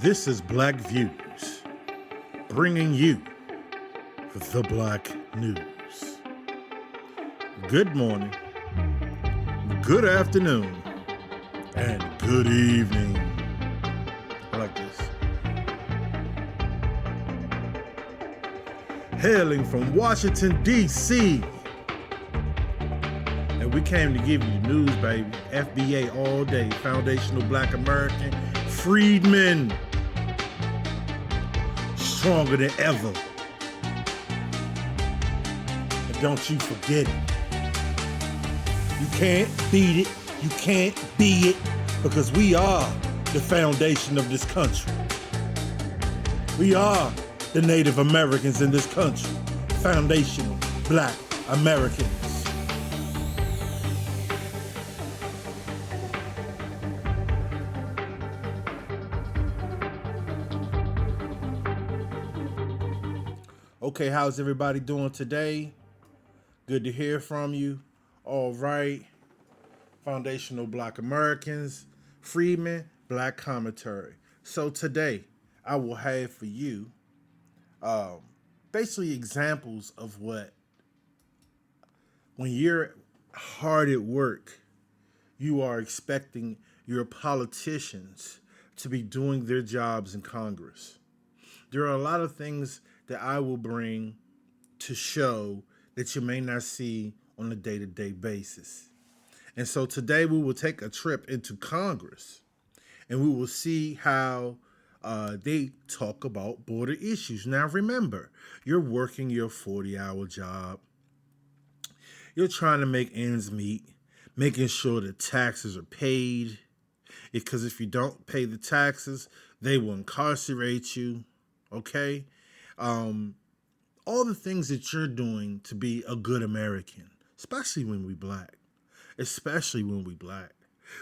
This is Black Views, bringing you the Black News. Good morning, good afternoon, and good evening. I like this. Hailing from Washington, D.C. And we came to give you the news, baby. FBA all day, Foundational Black American Freedmen. Stronger than ever. And don't you forget it. You can't beat it. You can't be it. Because we are the foundation of this country. We are the Native Americans in this country. Foundational Black Americans. Okay, how's everybody doing today? Good to hear from you. All right. Foundational Black Americans, Freedmen, Black Commentary. So today, I will have for you basically examples of what, when you're hard at work, you are expecting your politicians to be doing their jobs in Congress. There are a lot of things that I will bring to show that you may not see on a day-to-day basis. And so today we will take a trip into Congress and we will see how they talk about border issues. Now remember, you're working your 40-hour job. You're trying to make ends meet, making sure that taxes are paid. Because if you don't pay the taxes, they will incarcerate you. Okay? All the things that you're doing to be a good American, especially when we black.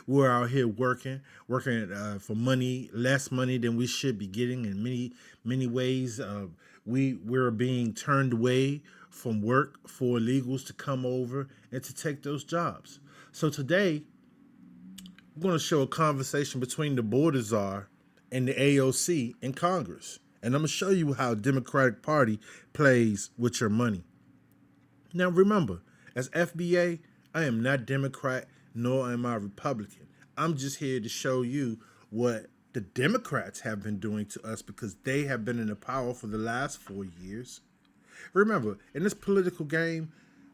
We're out here working for money, less money than we should be getting in many ways. We're being turned away from work for illegals to come over and to take those jobs. So today, we're going to show a conversation between the border czar and the AOC in Congress. And I'm going to show you how the Democratic Party plays with your money. Now, remember, as FBA, I am not Democrat, nor am I Republican. I'm just here to show you what the Democrats have been doing to us because they have been in the power for the last 4 years. Remember, in this political game,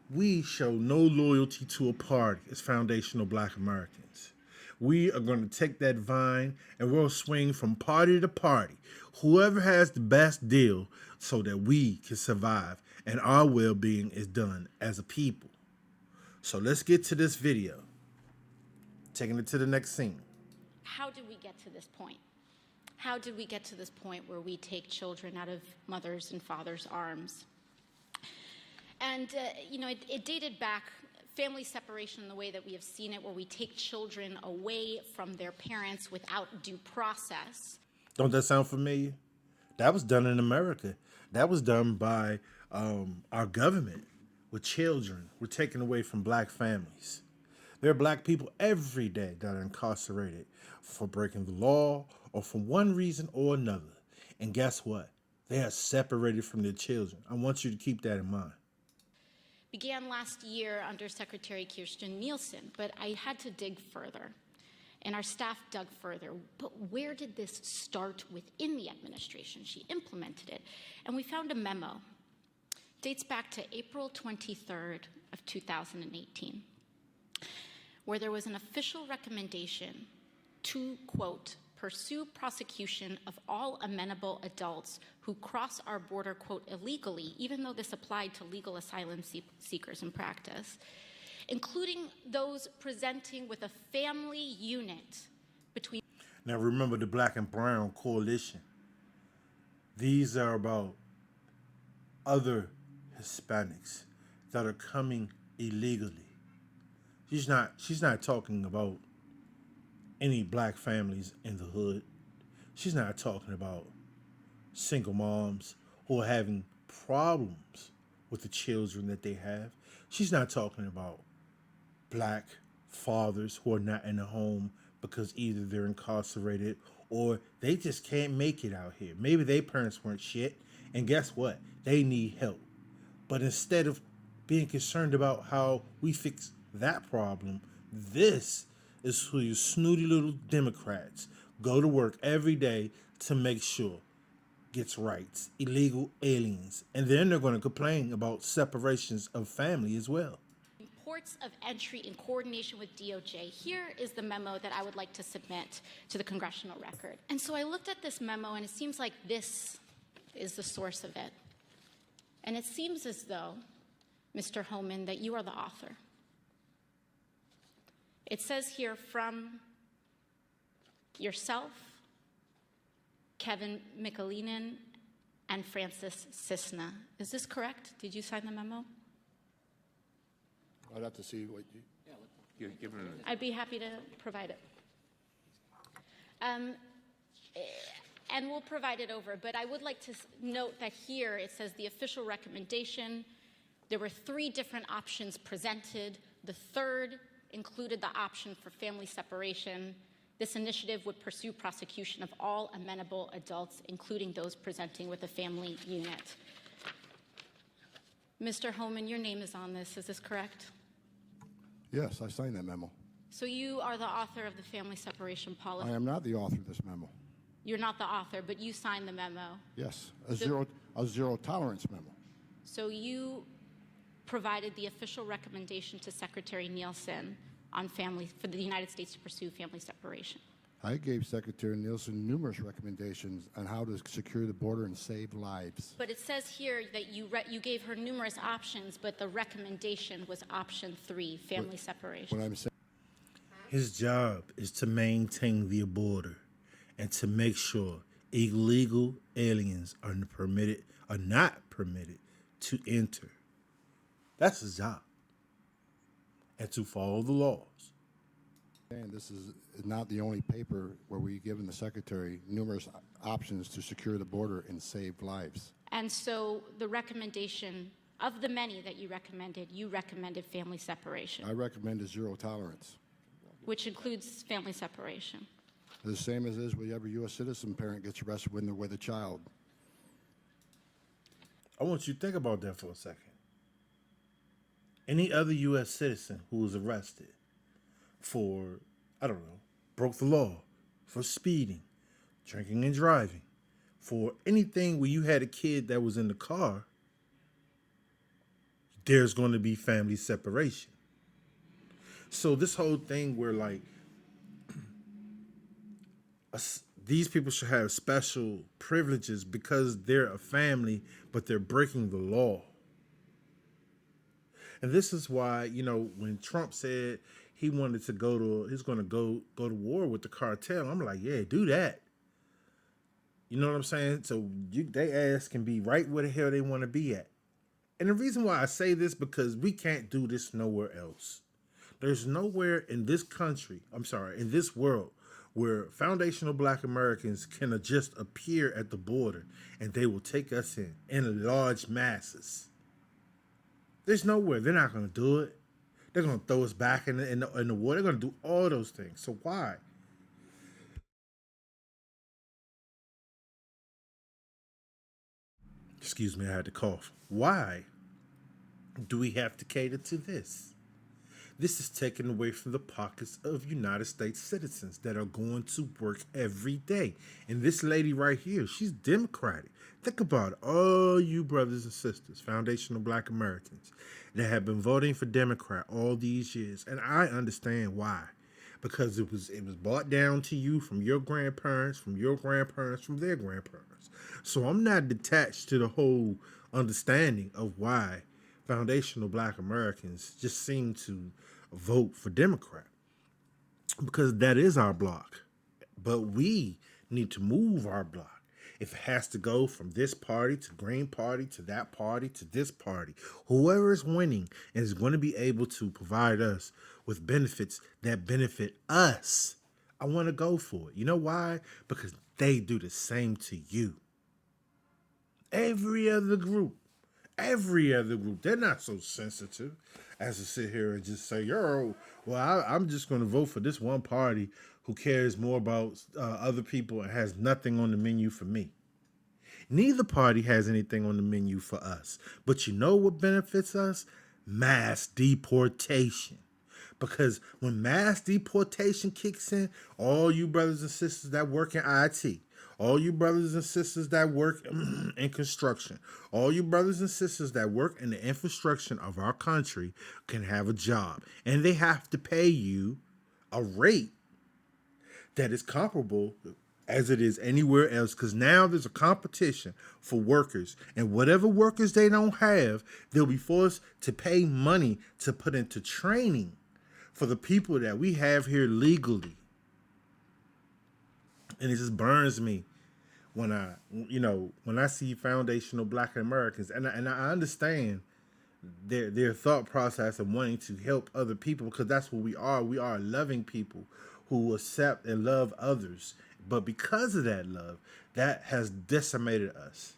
we show no loyalty to a party as foundational Black Americans. We are going to take that vine and we'll swing from party to party. Whoever has the best deal so that we can survive and our well-being is done as a people. So let's get to this video. Taking it to the next scene. How did we get to this point? How did we get to this point where we take children out of mothers' and fathers' arms? And, it dated back, family separation in the way that we have seen it, where we take children away from their parents without due process. Don't that sound familiar? That was done in America. That was done by our government with children. We're taken away from black families. There are black people every day that are incarcerated for breaking the law or for one reason or another. And guess what? They are separated from their children. I want you to keep that in mind. Began last year under Secretary Kirstjen Nielsen, but I had to dig further, and our staff dug further. But where did this start within the administration? She implemented it, and we found a memo. Dates back to April 23rd of 2018, where there was an official recommendation to, quote, pursue prosecution of all amenable adults who cross our border, quote, illegally, even though this applied to legal asylum seekers in practice, including those presenting with a family unit between... Now remember the Black and Brown Coalition. These are about other Hispanics that are coming illegally. She's not talking about any black families in the hood. She's not talking about single moms who are having problems with the children that they have. She's not talking about black fathers who are not in the home because either they're incarcerated or they just can't make it out here. Maybe their parents weren't shit, and guess what? They need help. But instead of being concerned about how we fix that problem, this is who you snooty little Democrats go to work every day to make sure gets rights, illegal aliens. And then they're going to complain about separations of family as well. Ports of entry in coordination with DOJ. Here is the memo that I would like to submit to the congressional record. And so I looked at this memo, and it seems like this is the source of it. And it seems as though, Mr. Homan, that you are the author. It says here from yourself, Kevin Michalinen, and Francis Cisna. Is this correct? Did you sign the memo? I'd have to see what you... I'd be happy to provide it. And we'll provide it over, but I would like to note that here it says the official recommendation. There were 3 different options presented. The third included the option for family separation. This initiative would pursue prosecution of all amenable adults, including those presenting with a family unit. Mr. Homan, your name is on this. Is this correct? Yes, I signed that memo. So you are the author of the family separation policy. I am not the author of this memo. You're not the author, but you signed the memo. Yes, a zero tolerance memo. So you provided the official recommendation to Secretary Nielsen on family, for the United States to pursue family separation. I gave Secretary Nielsen numerous recommendations on how to secure the border and save lives. But it says here that you gave her numerous options, but the recommendation was option 3, family separation. What I'm saying, His job is to maintain the border and to make sure illegal aliens are not permitted to enter. That's his job. And to follow the laws. and this is not the only paper where we've given the Secretary numerous options to secure the border and save lives. And so the recommendation, of the many that you recommended family separation, I recommend a zero tolerance. which includes family separation. The same as is with every U.S. citizen parent gets arrested when they're with a child. I want you to think about that for a second. Any other U.S. citizen who was arrested for, I don't know, broke the law, for speeding, drinking and driving, for anything where you had a kid that was in the car, there's going to be family separation. So this whole thing where like these people should have special privileges because they're a family, but they're breaking the law. And this is why, you know, when Trump said he wanted to he's going to go to war with the cartel, I'm like, yeah, do that. You know what I'm saying? So they ass can be right where the hell they want to be at. And the reason why I say this, because we can't do this nowhere else. There's nowhere in this country, in this world, where foundational Black Americans can just appear at the border and they will take us in large masses. There's nowhere. They're not going to do it. They're going to throw us back in the water. They're going to do all those things. So why? Excuse me, I had to cough. Why do we have to cater to this? This is taken away from the pockets of United States citizens that are going to work every day. And this lady right here, she's Democratic. Think about it. All you brothers and sisters, foundational Black Americans, that have been voting for Democrat all these years. And I understand why. Because it was brought down to you from your grandparents, from their grandparents. So I'm not detached to the whole understanding of why foundational Black Americans just seem to vote for Democrat, because that is our block. But we need to move our block. If it has to go from this party to Green Party to that party to this party, whoever is winning is going to be able to provide us with benefits that benefit us. I want to go for it. You know why? Because they do the same to you. Every other group, they're not so sensitive as to sit here and just say, "Yo, well, I'm just going to vote for this one party who cares more about other people and has nothing on the menu for me." Neither party has anything on the menu for us. But you know what benefits us? Mass deportation. Because when mass deportation kicks in, all you brothers and sisters that work in IT, all you brothers and sisters that work in construction, all you brothers and sisters that work in the infrastructure of our country can have a job. And they have to pay you a rate that is comparable as it is anywhere else, because now there's a competition for workers, and whatever workers they don't have, they'll be forced to pay money to put into training for the people that we have here legally. And it just burns me when I see foundational Black Americans, and I understand their thought process of wanting to help other people, because that's what we are. We are loving people who accept and love others. But because of that love, that has decimated us.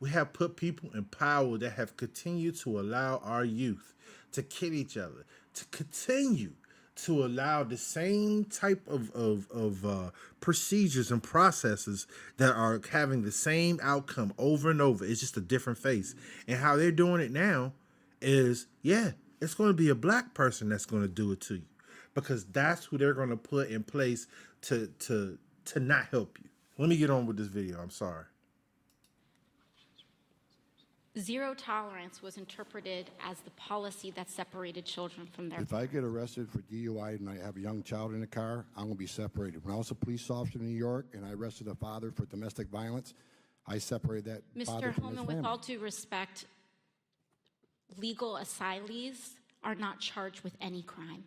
We have put people in power that have continued to allow our youth to kill each other, to continue to allow the same type of procedures and processes that are having the same outcome over and over. It's just a different face. And how they're doing it now is, it's going to be a Black person that's going to do it to you, because that's who they're going to put in place to not help you. Let me get on with this video. I'm sorry. Zero tolerance was interpreted as the policy that separated children from their If I get arrested for DUI and I have a young child in the car, I'm going to be separated. When I was a police officer in New York and I arrested a father for domestic violence, I separated that father Mr. from his Holman, family. with all due respect, legal asylees are not charged with any crime.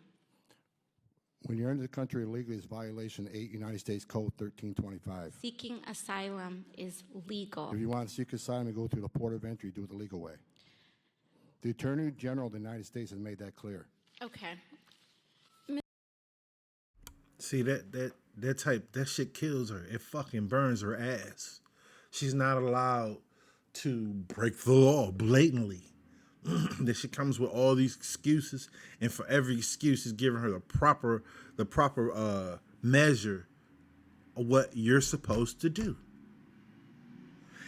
When you're in the country illegally, it's violation 8 United States Code 1325. Seeking asylum is legal. If you want to seek asylum and go through the port of entry, do it the legal way. The Attorney General of the United States has made that clear. Okay. See, that shit kills her. It fucking burns her ass. She's not allowed to break the law blatantly. That she comes with all these excuses, and for every excuse is giving her the proper measure of what you're supposed to do.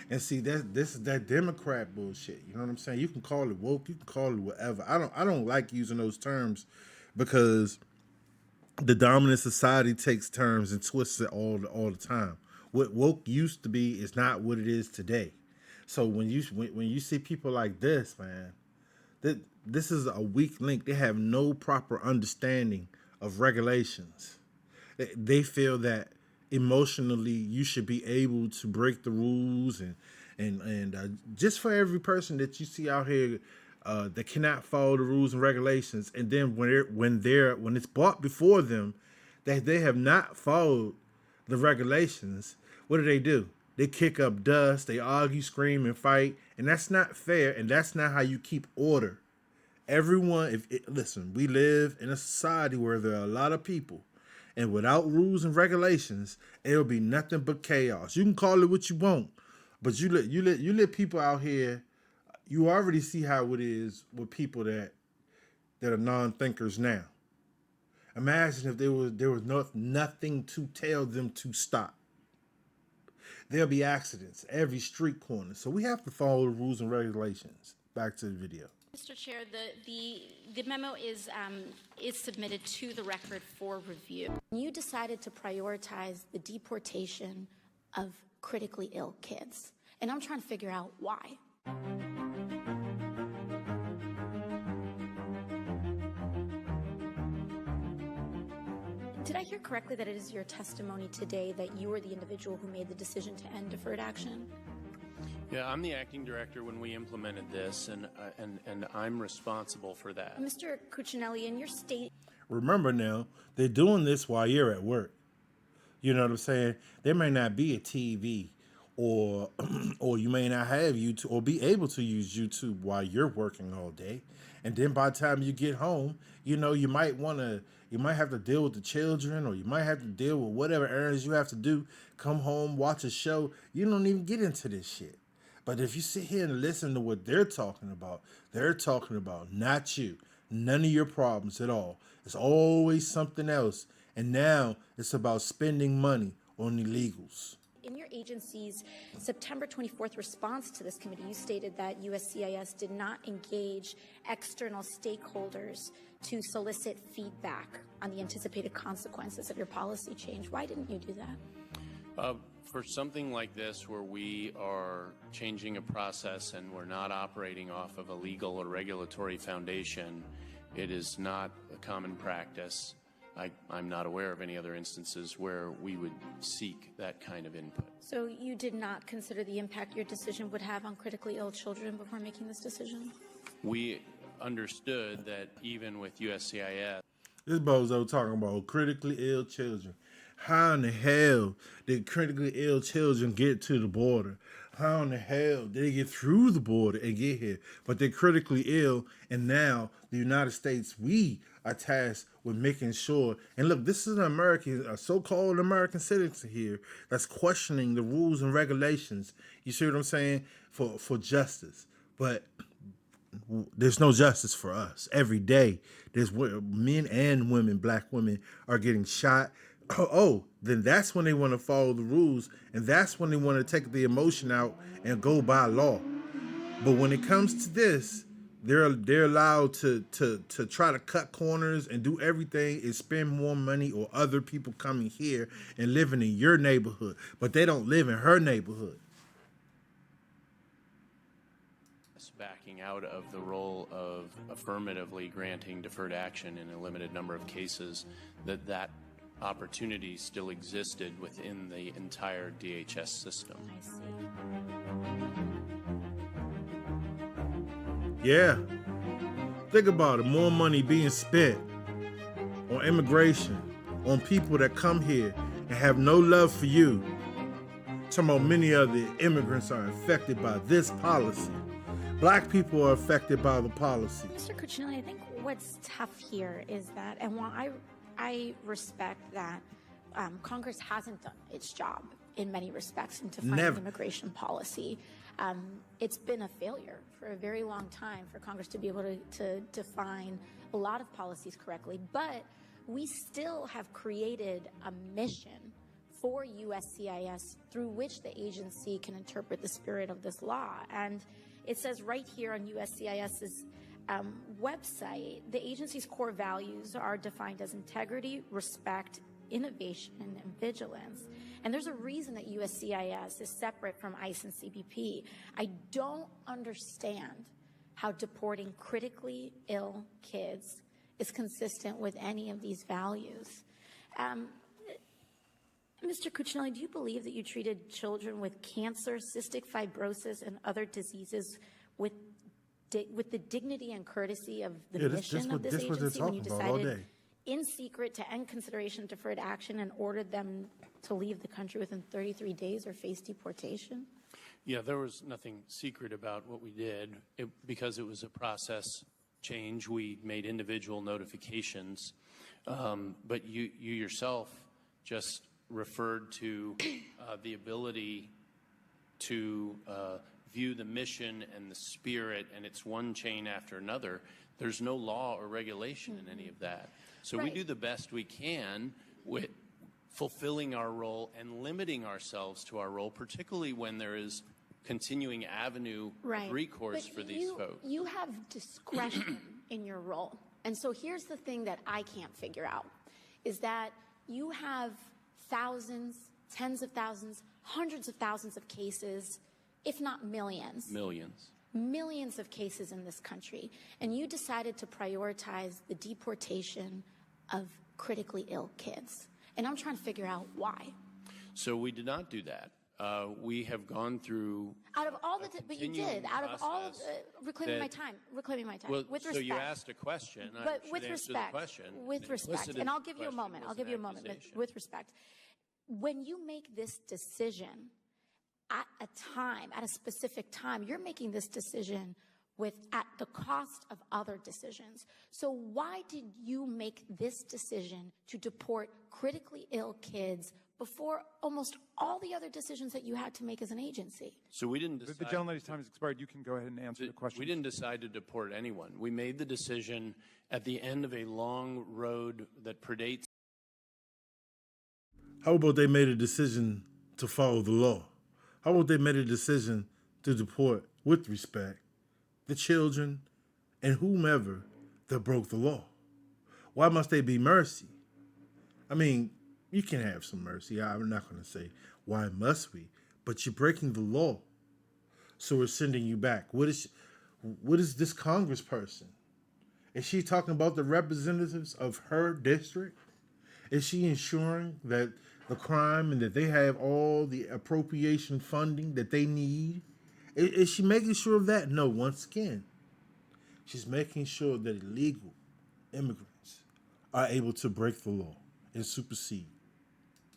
And see, this is that Democrat bullshit. You know what I'm saying? You can call it woke, you can call it whatever. I don't like using those terms, because the dominant society takes terms and twists it all the time. What woke used to be is not what it is today. So when you see people like this, man, this is a weak link. They have no proper understanding of regulations. They feel that emotionally you should be able to break the rules, and just for every person that you see out here that cannot follow the rules and regulations, and then when it's brought before them that they have not followed the regulations, what do? They kick up dust, they argue, scream, and fight, and that's not fair, and that's not how you keep order. Everyone, listen, we live in a society where there are a lot of people, and without rules and regulations, it'll be nothing but chaos. You can call it what you want, but you let people out here. You already see how it is with people that are non-thinkers now. Imagine if there was nothing to tell them to stop. There'll be accidents every street corner. So we have to follow the rules and regulations. Back to the video. Mr. Chair, the memo is submitted to the record for review. You decided to prioritize the deportation of critically ill kids, and I'm trying to figure out why. Did I hear correctly that it is your testimony today that you were the individual who made the decision to end deferred action? Yeah, I'm the acting director when we implemented this, and I'm responsible for that. Mr. Cuccinelli, in your state... Remember now, they're doing this while you're at work. You know what I'm saying? There may not be a TV, or you may not have YouTube, or be able to use YouTube while you're working all day. And then by the time you get home, you might have to deal with the children, or you might have to deal with whatever errands you have to do. Come home, watch a show. You don't even get into this shit. But if you sit here and listen to what they're talking about not you. none of your problems at all. It's always something else. And now it's about spending money on illegals. In your agency's September 24th response to this committee, you stated that USCIS did not engage external stakeholders to solicit feedback on the anticipated consequences of your policy change. Why didn't you do that? For something like this, where we are changing a process and we're not operating off of a legal or regulatory foundation, it is not a common practice. I'm not aware of any other instances where we would seek that kind of input. So you did not consider the impact your decision would have on critically ill children before making this decision? We understood that even with USCIS, This bozo talking about critically ill children. How in the hell did critically ill children get to the border? How in the hell did they get through the border and get here? But they're critically ill, and now the United States, we are tasked with making sure. And look, this is an American, a so-called American citizen here that's questioning the rules and regulations. You see what I'm saying? For justice, but there's no justice for us. Every day, there's men and women, black women, are getting shot. Then that's when they want to follow the rules, and that's when they want to take the emotion out and go by law. But when it comes to this, they're allowed to try to cut corners and do everything and spend more money or other people coming here and living in your neighborhood, but they don't live in her neighborhood. backing out of the role of affirmatively granting deferred action in a limited number of cases, that opportunity still existed within the entire DHS system. I see. Yeah. Think about it. More money being spent on immigration, on people that come here and have no love for you. Talking about many of the immigrants are affected by this policy. Black people are affected by the policy. Mr. Cuccinelli, I think what's tough here is that, and while I respect that Congress hasn't done its job in many respects in defining immigration policy, it's been a failure for a very long time for Congress to be able to define a lot of policies correctly. But we still have created a mission for USCIS through which the agency can interpret the spirit of this law. And it says right here on USCIS's website, the agency's core values are defined as integrity, respect, innovation, and vigilance. And there's a reason that USCIS is separate from ICE and CBP. I don't understand how deporting critically ill kids is consistent with any of these values. Mr. Cuccinelli, do you believe that you treated children with cancer, cystic fibrosis, and other diseases with the dignity and courtesy of the mission of this agency when you decided in secret to end consideration of deferred action and ordered them to leave the country within 33 days or face deportation? Yeah, there was nothing secret about what we did. Because it was a process change, we made individual notifications. But you yourself just referred to the ability to view the mission and the spirit, and it's one chain after another. There's no law or regulation in any of that. So we do the best we can with fulfilling our role and limiting ourselves to our role, particularly when there is continuing avenue of recourse for these folks. You have discretion in your role. And so here's the thing that I can't figure out, is that you have thousands, tens of thousands, hundreds of thousands of cases, if not millions. Millions of cases in this country. And you decided to prioritize the deportation of critically ill kids. And I'm trying to figure out why. So we did not do that. We have gone through. Out of all the, but you did. Out of all of reclaiming my time. Well, with respect. so you asked a question. But I with should answer respect. the question. With respect. And I'll give you a moment. I'll give you a moment. But with respect. When you make this decision at a time, at a specific time, you're making this decision at the cost of other decisions. So why did you make this decision to deport critically ill kids before almost all the other decisions that you had to make as an agency. So we didn't The decide. gentlelady's time has expired. You can go ahead and answer the question. We didn't decide to deport anyone. We made the decision at the end of a long road that predates. How about they made a decision to follow the law? How about they made a decision to deport with respect the children and whomever that broke the law? Why must they be mercy? I mean, you can have some mercy. I'm not going to say why must we, but you're breaking the law. So we're sending you back. What is this congressperson? Is she talking about the representatives of her district? Is she ensuring that the crime and that they have all the appropriation funding that they need? Is she making sure of that? No, once again, she's making sure that illegal immigrants are able to break the law and supersede.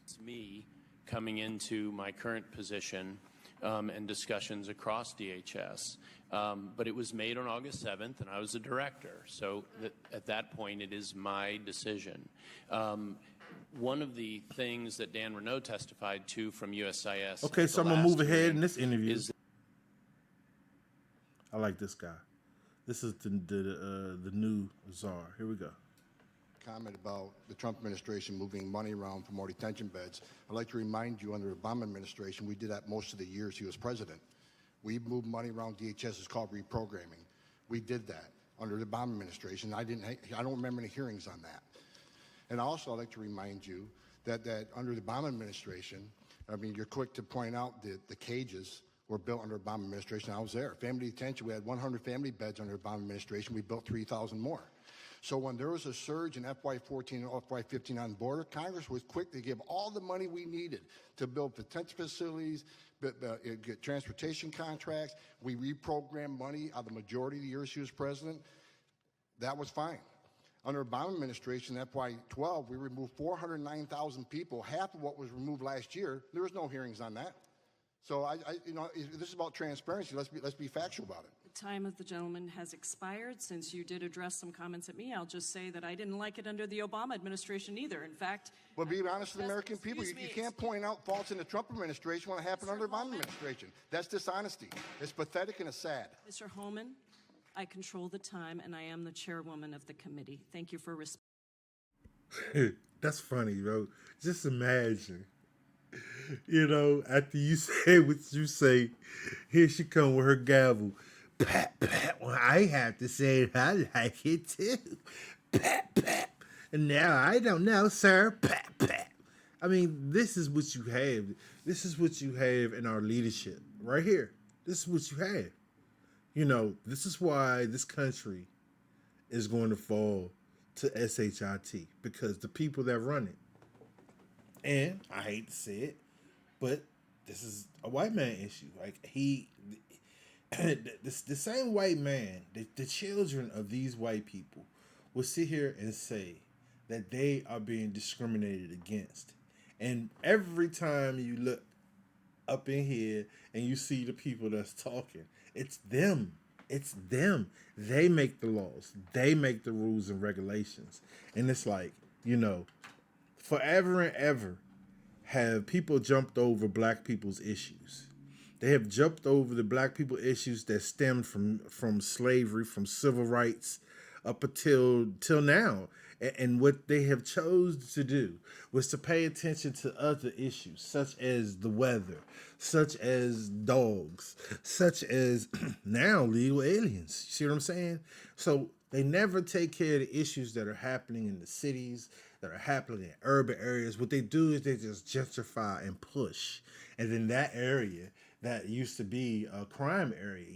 It's me coming into my current position and discussions across DHS. But it was made on August 7th, and I was the director. So at that point, it is my decision. One of the things that Dan Renault testified to from USIS. Okay, at so the I'm gonna last move ahead hearing in this interview. is I like this guy. This is the new czar. Here we go. Comment about the Trump administration moving money around for more detention beds. I'd like to remind you, under the Obama administration, we did that most of the years he was president. We moved money around DHS. It's called reprogramming. We did that under the Obama administration. I don't remember any hearings on that. And also, I'd like to remind you that under the Obama administration, I mean, you're quick to point out that the cages were built under Obama administration. I was there. Family detention, we had 100 family beds under Obama administration. We built 3,000 more. So when there was a surge in FY14 and FY15 on the border, Congress was quick to give all the money we needed to build detention facilities, get transportation contracts. We reprogrammed money out of the majority of the years she was president. That was fine. Under Obama administration, FY12, we removed 409,000 people, half of what was removed last year. There was no hearings on that. So this is about transparency. Let's be factual about it. The time of the gentleman has expired. Since you did address some comments at me, I'll just say that I didn't like it under the Obama administration either. In fact, well, be honest with the American people. You Excuse me. can't point out faults in the Trump administration when it happened under the Obama administration. That's dishonesty. It's pathetic and it's sad. Mr. Holman, I control the time, and I am the chairwoman of the committee. Thank you for respect. That's funny, bro. Just imagine, after you say what you say, here she come with her gavel. Pat, pat. Well, I have to say it. I like it too. Pat, pat. And now I don't know, sir. Pat, pat. I mean, this is what you have. This is what you have in our leadership right here. This is what you have. This is why this country is going to fall to SHIT, because the people that run it, and I hate to say it, but this is a white man issue. Like the same white man, the children of these white people will sit here and say that they are being discriminated against. And every time you look up in here and you see the people that's talking, it's them. It's them. They make the laws. They make the rules and regulations. And it's like, forever and ever have people jumped over black people's issues. They have jumped over the black people issues that stemmed from slavery, from civil rights, up until now. And what they have chosen to do was to pay attention to other issues, such as the weather, such as dogs, such as now legal aliens. You see what I'm saying? So they never take care of the issues that are happening in the cities, that are happening in urban areas. What they do is they just gentrify and push. And then that area that used to be a crime area,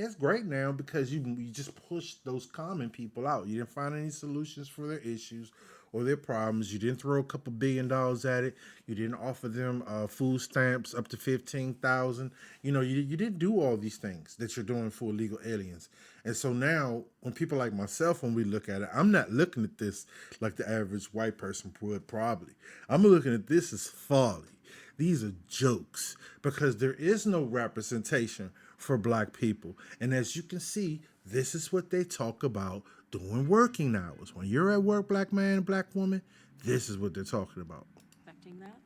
it's great now because you just pushed those common people out. You didn't find any solutions for their issues or their problems. You didn't throw a couple $1 billion at it. You didn't offer them food stamps up to $15,000. You didn't do all these things that you're doing for illegal aliens. And so now, when people like myself, when we look at it, I'm not looking at this like the average white person would probably. I'm looking at this as folly. These are jokes because there is no representation for black people. And as you can see, this is what they talk about during working hours. When you're at work, black man, black woman, this is what they're talking about. Expecting that.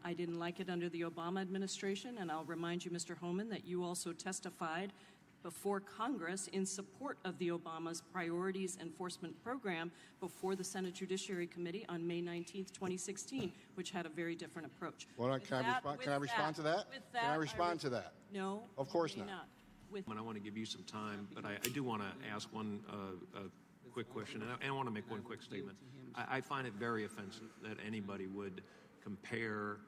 I didn't like it under the Obama administration, and I'll remind you, Mr. Homan, that you also testified before Congress in support of the Obama's Priorities Enforcement Program before the Senate Judiciary Committee on May 19th, 2016, which had a very different approach. Can I respond to that? Can I respond to that? No. Of course you may not. With And I want to give you some time, but I do want to ask one quick question, and I want to make one quick statement. I find it very offensive that anybody would compare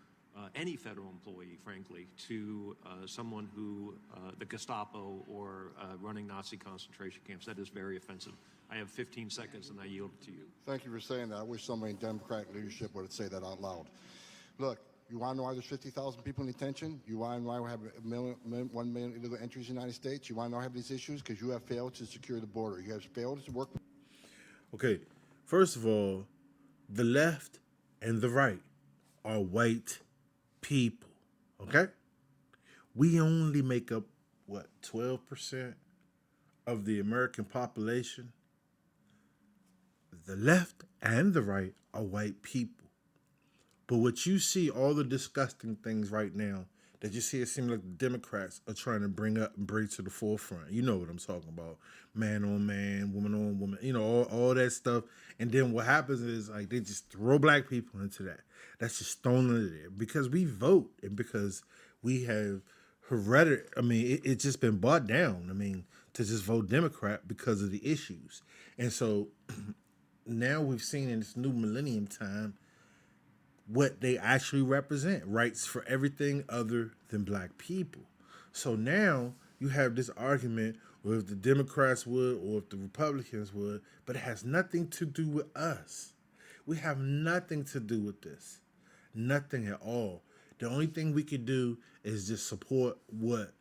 any federal employee, frankly, to someone who, the Gestapo or running Nazi concentration camps. That is very offensive. I have 15 seconds, and I yield it to you. Thank you for saying that. I wish somebody in Democratic leadership would say that out loud. Look, you want to know why there's 50,000 people in detention? You want to know why we have 1 million illegal entries in the United States? You want to know why we have these issues? Because you have failed to secure the border. You have failed to work. Okay, first of all, the left and the right are white people, okay? We only make up, 12% of the American population? The left and the right are white people. But what you see, all the disgusting things right now that you see, it seems like the Democrats are trying to bring up and bring to the forefront. You know what I'm talking about. Man on man, woman on woman, all that stuff. And then what happens is like they just throw black people into that. That's just thrown into there because we vote and because we have hereditary, it's just been bought down, to just vote Democrat because of the issues. And so now we've seen in this new millennium time what they actually represent, rights for everything other than black people. So now you have this argument, or if the Democrats would, or if the Republicans would, but it has nothing to do with us. We have nothing to do with this. Nothing at all. The only thing we can do is just support what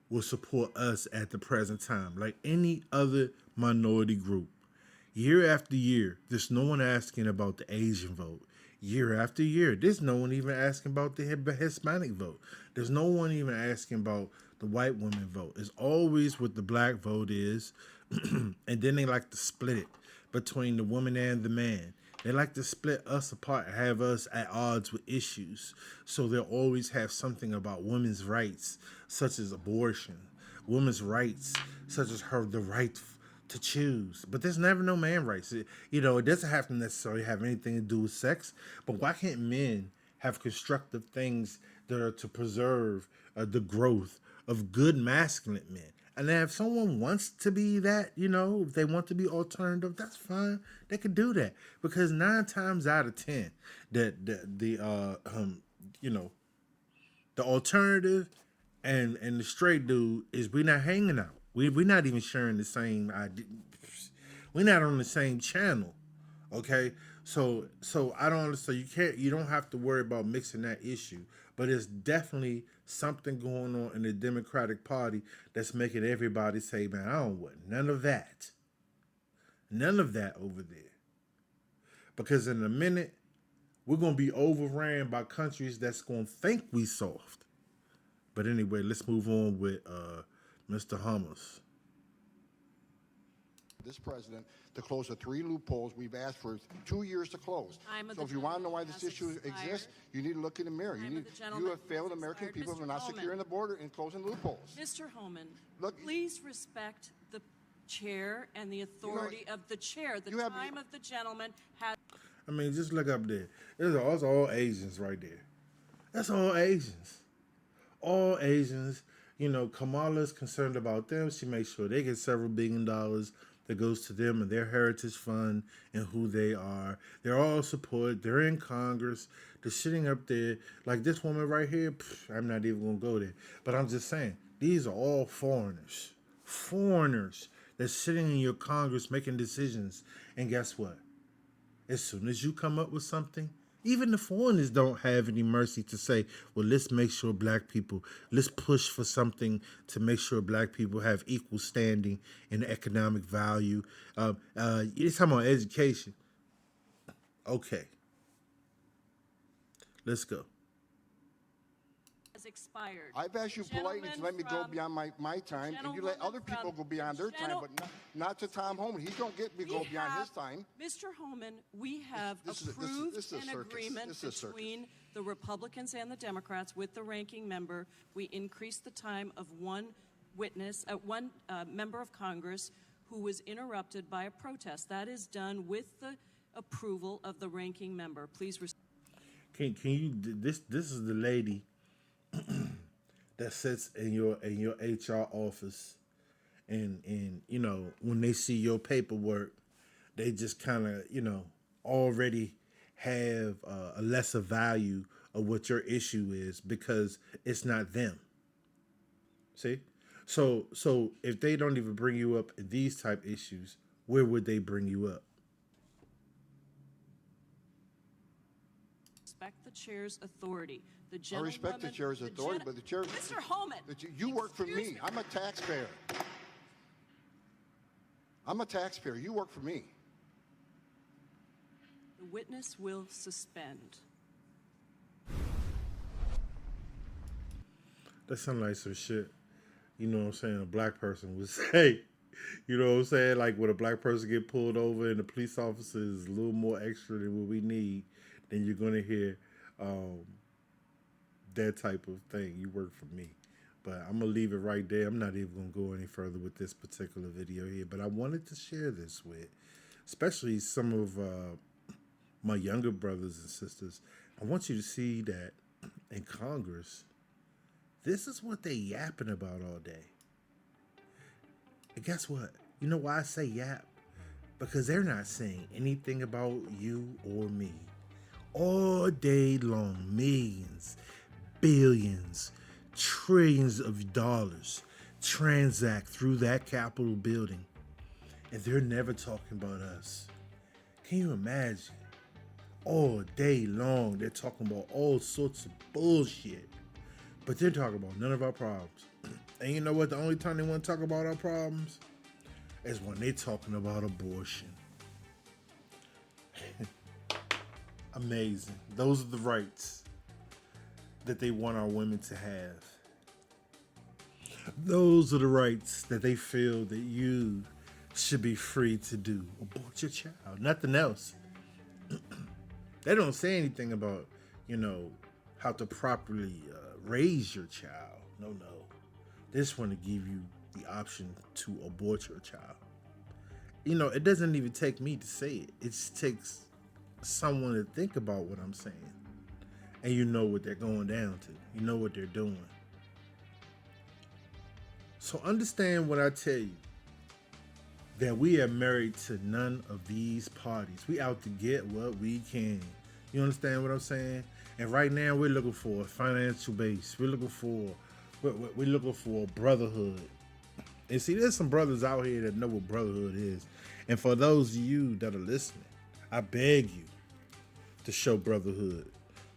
will support us at the present time, like any other minority group. Year after year, there's no one asking about the Asian vote. Year after year, there's no one even asking about the Hispanic vote. There's no one even asking about the white women vote. It's always what the black vote is, and then they like to split it between the woman and the man. They like to split us apart, have us at odds with issues. So they'll always have something about women's rights, such as abortion, women's rights, such as the right to choose. But there's never no man rights. It doesn't have to necessarily have anything to do with sex. But why can't men have constructive things that are to preserve the growth of good masculine men? And then if someone wants to be that, if they want to be alternative, that's fine. They could do that. Because 9 times out of 10, the alternative and the straight dude is we not hanging out. We're not even sharing the same idea. We're not on the same channel. Okay? So I don't understand. You don't have to worry about mixing that issue. But it's definitely something going on in the Democratic Party that's making everybody say, man, I don't want none of that. None of that over there. Because in a minute, we're going to be overran by countries that's going to think we soft. But anyway, let's move on with Mr. Hummus. This president to close the 3 loopholes we've asked for 2 years to close. So if you want to know why this issue exists, you need to look in the mirror. You have failed American people for not securing the border and closing loopholes. Mr. Homan, Look, please respect the chair and the authority of the chair. The time of the gentleman has... Just look up there. That's all Asians right there. That's all Asians. All Asians. Kamala's concerned about them. She makes sure they get several $1 billion that goes to them and their heritage fund and who they are. They're all supported. They're in Congress. They're sitting up there. Like this woman right here, I'm not even going to go there. But I'm just saying, these are all foreigners. Foreigners that's sitting in your Congress making decisions. And guess what? As soon as you come up with something, even the foreigners don't have any mercy to say, well, let's make sure black people, let's push for something to make sure black people have equal standing and economic value. You're talking about education. Okay. Let's go. has expired. I've asked you politely to let me go beyond my time, and you let other people go beyond their time, but not to Tom Homan. He don't get me go beyond his time. Mr. Homan, we have This is a approved circus. an agreement This is a circus. between the Republicans and the Democrats with the ranking member. We increased the time of one witness, one member of Congress who was interrupted by a protest. That is done with the approval of the ranking member. Please. Can you this is the lady that sits in your HR office, and you know, when they see your paperwork, they just kind of, you know, already have a lesser value of what your issue is because it's not them. See? So if they don't even bring you up in these type issues, where would they bring you up? Respect the chair's authority. The I gentlewoman, respect the chair's authority, but the chair. Mr. Homan. You work for excuse me. I'm a taxpayer. I'm a taxpayer. You work for me. The witness will suspend. That sounds like some shit. You know what I'm saying? A black person would say. You know what I'm saying? Like when a black person get pulled over and the police officer is a little more extra than what we need, then you're gonna hear that type of thing. You work for me. But I'm gonna leave it right there. I'm not even gonna go any further with this particular video here. But I wanted to share this with, especially some of my younger brothers and sisters. I want you to see that in Congress, this is what they yapping about all day. And guess what? You know why I say yap? Because they're not saying anything about you or me. All day long, millions, billions, trillions of dollars transact through that Capitol building, and they're never talking about us. Can you imagine? All day long, they're talking about all sorts of bullshit, but they're talking about none of our problems. And you know what? The only time they want to talk about our problems is when they're talking about abortion. Amazing. Those are the rights that they want our women to have. Those are the rights that they feel that you should be free to do. Abort your child. Nothing else. They don't say anything about, you know, how to properly raise your child. No. They just want to give you the option to abort your child. You know, it doesn't even take me to say it. It just takes someone to think about what I'm saying. And you know what they're going down to. You know what they're doing. So understand when I tell you that we are married to none of these parties. We out to get what we can. You understand what I'm saying? And right now we're looking for a financial base. We're looking for a brotherhood. And see, there's some brothers out here that know what brotherhood is. And for those of you that are listening, I beg you to show brotherhood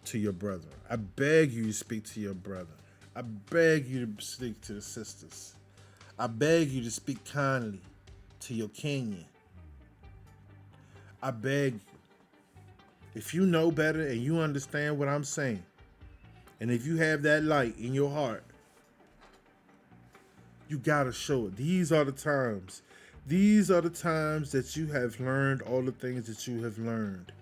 to your brother. I beg you to speak to your brother. I beg you to speak to the sisters. I beg you to speak kindly to your Kenyan. I beg you. If you know better and you understand what I'm saying, and if you have that light in your heart, you gotta show it. These are the times. These are the times that you have learned all the things that you have learned.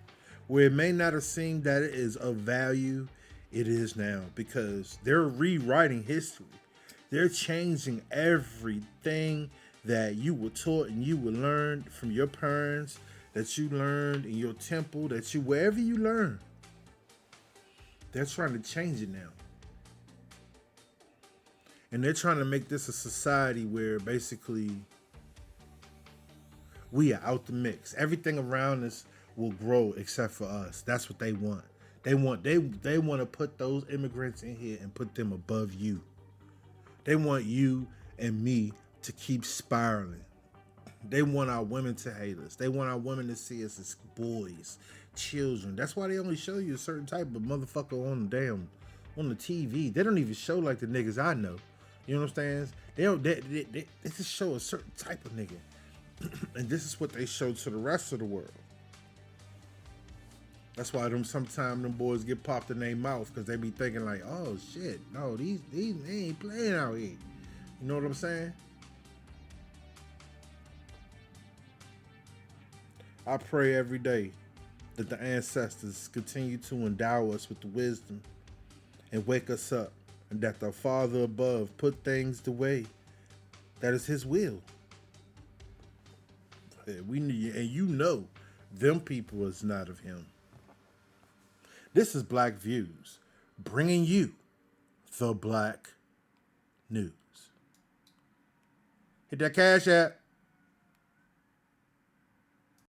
Where it may not have seemed that it is of value, it is now, because they're rewriting history. They're changing everything that you were taught and you were learned from your parents, that you learned in your temple, that you, wherever you learn. They're trying to change it now. And they're trying to make this a society where basically we are out the mix. Everything around us will grow except for us. That's what they want. They want to put those immigrants in here and put them above you. They want you and me to keep spiraling. They want our women to hate us. They want our women to see us as boys, children. That's why they only show you a certain type of motherfucker on the TV. They don't even show like the niggas I know. You know what I'm saying? They just show a certain type of nigga. And this is what they show to the rest of the world. That's why sometimes them boys get popped in their mouth because they be thinking like, oh shit, no, these they ain't playing out here. You know what I'm saying? I pray every day that the ancestors continue to endow us with the wisdom and wake us up, and that the Father above put things the way that is His will. We need, and you know, them people is not of Him. This is Black Views, bringing you the Black News. Hit that Cash App.